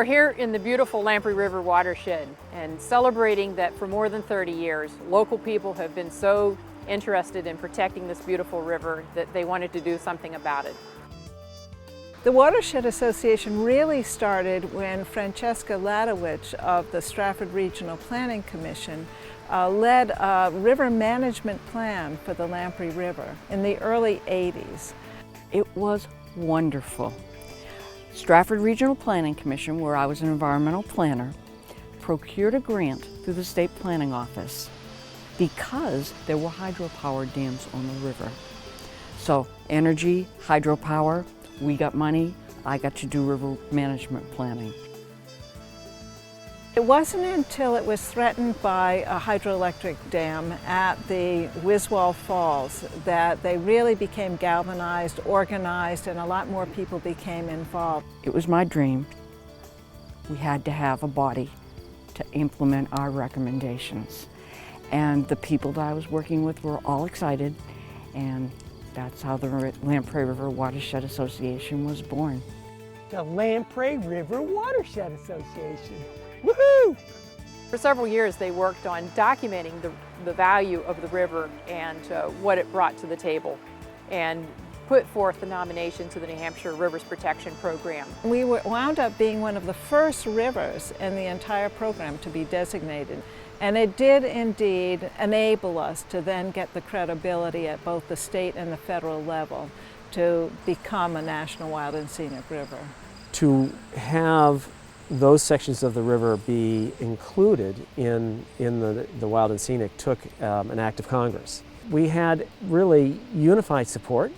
We're here in the beautiful Lamprey River Watershed and celebrating that for more than 30 years, local people have been so interested in protecting this beautiful river that they wanted to do something about it. The Watershed Association really started when Francesca Ladowich of the Stratford Regional Planning Commission led a river management plan for the Lamprey River in the early 80s. It was wonderful. Stratford Regional Planning Commission, where I was an environmental planner, procured a grant through the State Planning Office because there were hydropower dams on the river. So energy, hydropower, we got money, I got to do river management planning. It wasn't until it was threatened by a hydroelectric dam at the Wiswall Falls that they really became galvanized, organized, and a lot more people became involved. It was my dream. We had to have a body to implement our recommendations. And the people that I was working with were all excited, and that's how the Lamprey River Watershed Association was born. The Lamprey River Watershed Association. Woohoo! For several years they worked on documenting the value of the river and what it brought to the table, and put forth the nomination to the New Hampshire Rivers Protection Program. We wound up being one of the first rivers in the entire program to be designated. And it did indeed enable us to then get the credibility at both the state and the federal level to become a national wild and scenic river. To have those sections of the river be included in the wild and scenic took an act of Congress. We had really unified support,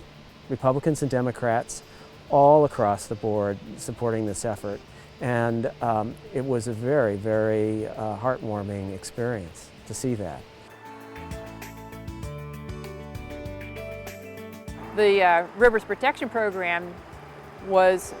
Republicans and Democrats, all across the board supporting this effort. And it was a very, very heartwarming experience to see that. The Rivers Protection Program was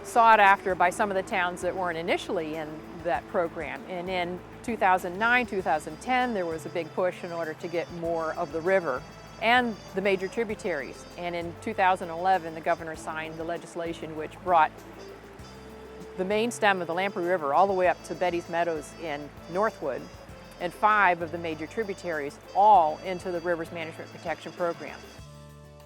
sought after by some of the towns that weren't initially in that program. And in 2009, 2010, there was a big push in order to get more of the river and the major tributaries. And in 2011, the governor signed the legislation which brought the main stem of the Lamprey River all the way up to Betty's Meadows in Northwood, and 5 of the major tributaries all into the Rivers Management Protection Program.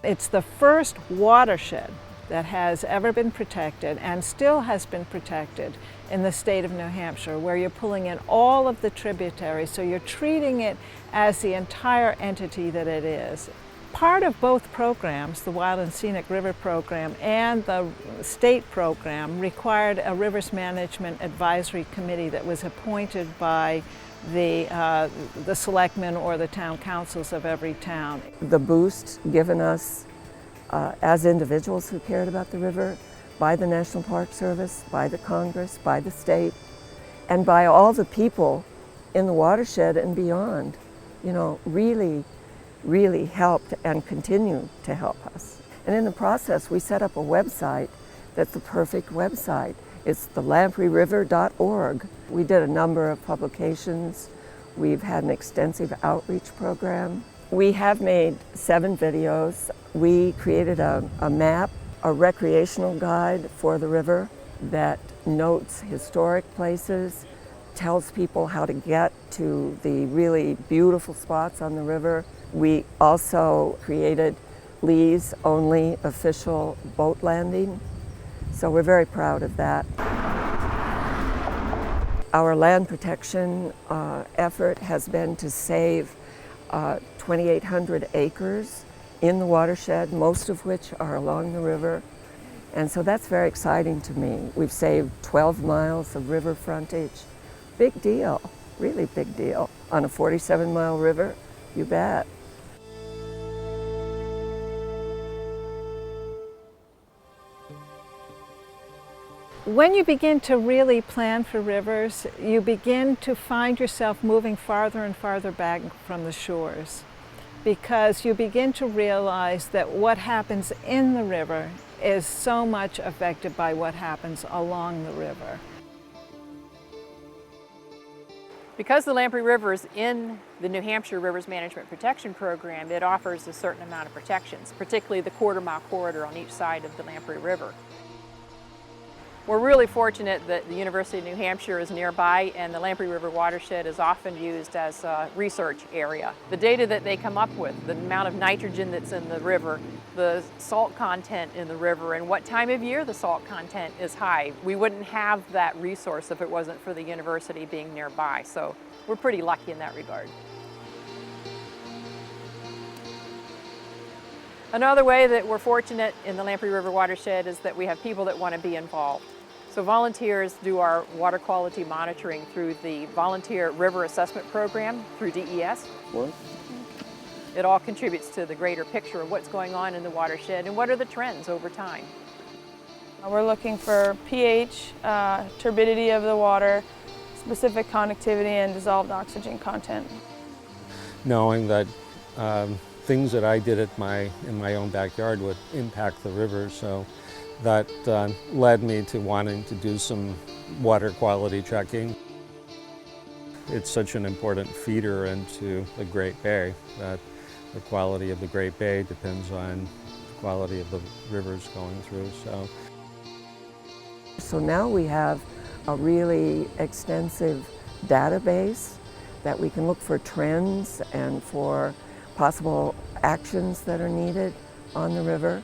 It's the first watershed that has ever been protected and still has been protected in the state of New Hampshire, where you're pulling in all of the tributaries, so you're treating it as the entire entity that it is. Part of both programs, the Wild and Scenic River Program and the state program, required a Rivers Management Advisory Committee that was appointed by the selectmen or the town councils of every town. The boost given us as individuals who cared about the river by the National Park Service, by the Congress, by the state, and by all the people in the watershed and beyond, you know, really helped and continue to help us. And in the process, we set up a website that's the perfect website. It's the lampreyriver.org. We did a number of publications. We've had an extensive outreach program. We have made 7 videos. We created a map, a recreational guide for the river that notes historic places, tells people how to get to the really beautiful spots on the river. We also created Lee's only official boat landing, so we're very proud of that. Our land protection effort has been to save 2,800 acres in the watershed, most of which are along the river, and so that's very exciting to me. We've saved 12 miles of river frontage. Big deal, really big deal. On a 47-mile river, you bet. When you begin to really plan for rivers, you begin to find yourself moving farther and farther back from the shores, because you begin to realize that what happens in the river is so much affected by what happens along the river. Because the Lamprey River is in the New Hampshire Rivers Management Protection Program, it offers a certain amount of protections, particularly the quarter-mile corridor on each side of the Lamprey River. We're really fortunate that the University of New Hampshire is nearby, and the Lamprey River Watershed is often used as a research area. The data that they come up with, the amount of nitrogen that's in the river, the salt content in the river, and what time of year the salt content is high. We wouldn't have that resource if it wasn't for the university being nearby, so we're pretty lucky in that regard. Another way that we're fortunate in the Lamprey River Watershed is that we have people that want to be involved. So volunteers do our water quality monitoring through the Volunteer River Assessment Program through DES. What? It all contributes to the greater picture of what's going on in the watershed and what are the trends over time. We're looking for pH, turbidity of the water, specific conductivity, and dissolved oxygen content. Knowing that things that I did in my own backyard would impact the river, so that led me to wanting to do some water quality checking. It's such an important feeder into the Great Bay that the quality of the Great Bay depends on the quality of the rivers going through. So now we have a really extensive database that we can look for trends and for possible actions that are needed on the river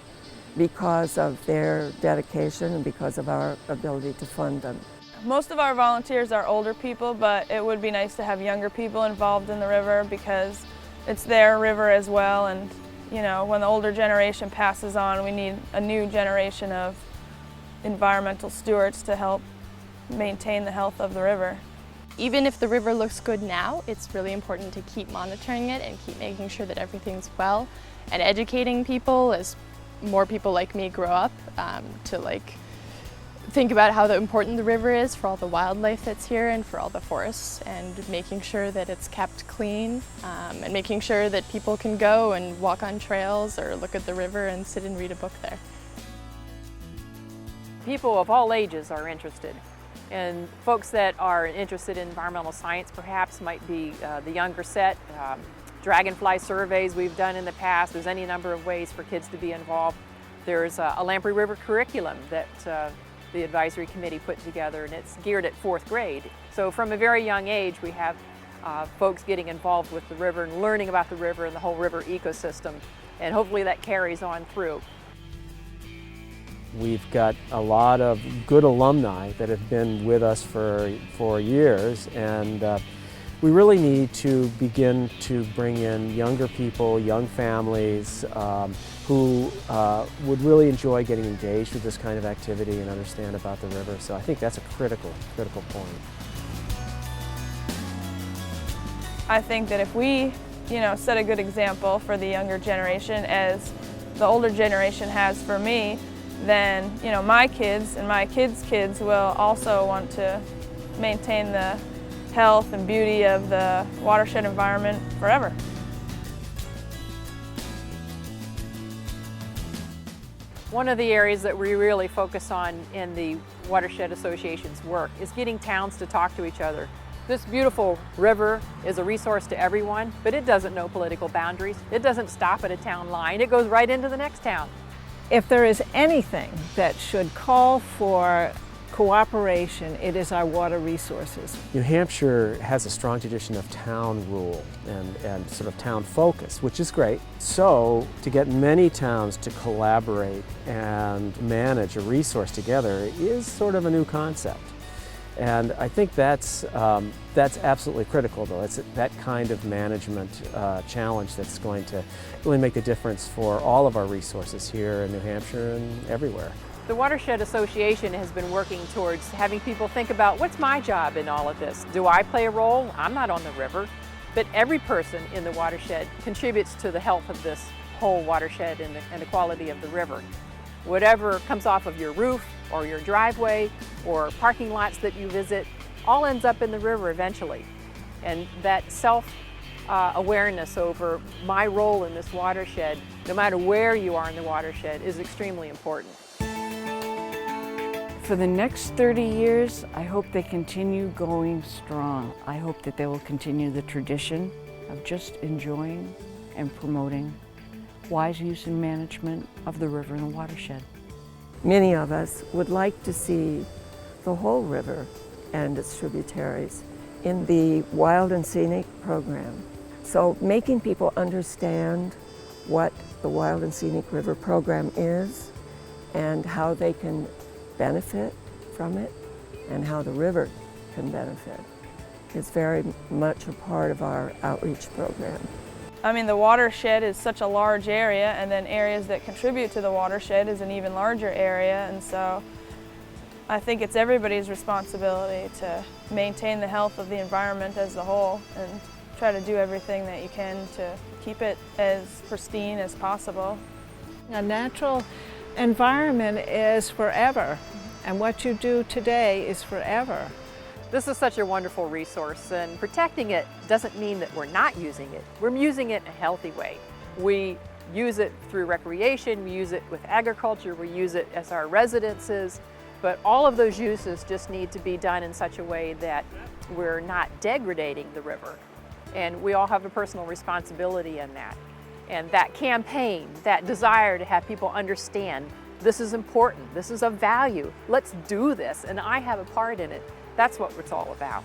because of their dedication and because of our ability to fund them. Most of our volunteers are older people, but it would be nice to have younger people involved in the river because it's their river as well, and you know, when the older generation passes on, we need a new generation of environmental stewards to help maintain the health of the river. Even if the river looks good now, it's really important to keep monitoring it and keep making sure that everything's well, and educating people as more people like me grow up to think about how important the river is for all the wildlife that's here and for all the forests, and making sure that it's kept clean and making sure that people can go and walk on trails or look at the river and sit and read a book there. People of all ages are interested, and folks that are interested in environmental science perhaps might be the younger set. Dragonfly surveys we've done in the past. There's any number of ways for kids to be involved. There's a Lamprey River curriculum that the advisory committee put together, and it's geared at 4th grade. So from a very young age, we have folks getting involved with the river and learning about the river and the whole river ecosystem, and hopefully that carries on through. We've got a lot of good alumni that have been with us for years, and we really need to begin to bring in younger people, young families who would really enjoy getting engaged with this kind of activity and understand about the river. So I think that's a critical point. I think that if we, set a good example for the younger generation as the older generation has for me, then, my kids and my kids' kids will also want to maintain the health and beauty of the watershed environment forever. One of the areas that we really focus on in the Watershed Association's work is getting towns to talk to each other. This beautiful river is a resource to everyone, but it doesn't know political boundaries. It doesn't stop at a town line. It goes right into the next town. If there is anything that should call for cooperation, it is our water resources. New Hampshire has a strong tradition of town rule and sort of town focus, which is great. So to get many towns to collaborate and manage a resource together is sort of a new concept. And I think that's absolutely critical, though. It's that kind of management challenge that's going to really make a difference for all of our resources here in New Hampshire and everywhere. The Watershed Association has been working towards having people think about, what's my job in all of this? Do I play a role? I'm not on the river, but every person in the watershed contributes to the health of this whole watershed and the quality of the river. Whatever comes off of your roof or your driveway or parking lots that you visit all ends up in the river eventually. And that self-awareness over my role in this watershed, no matter where you are in the watershed, is extremely important. For the next 30 years, I hope they continue going strong. I hope that they will continue the tradition of just enjoying and promoting wise use and management of the river and the watershed. many of us would like to see the whole river and its tributaries in the Wild and Scenic program. So making people understand what the Wild and Scenic River program is and how they can benefit from it and how the river can benefit is very much a part of our outreach program. I mean, the watershed is such a large area, and then areas that contribute to the watershed is an even larger area, and so I think it's everybody's responsibility to maintain the health of the environment as a whole and try to do everything that you can to keep it as pristine as possible. A natural environment is forever, and what you do today is forever. This is such a wonderful resource, and protecting it doesn't mean that we're not using it. We're using it in a healthy way. We use it through recreation, we use it with agriculture, we use it as our residences, but all of those uses just need to be done in such a way that we're not degrading the river. And we all have a personal responsibility in that. And that campaign, that desire to have people understand this is important, this is of value, let's do this, and I have a part in it. That's what it's all about.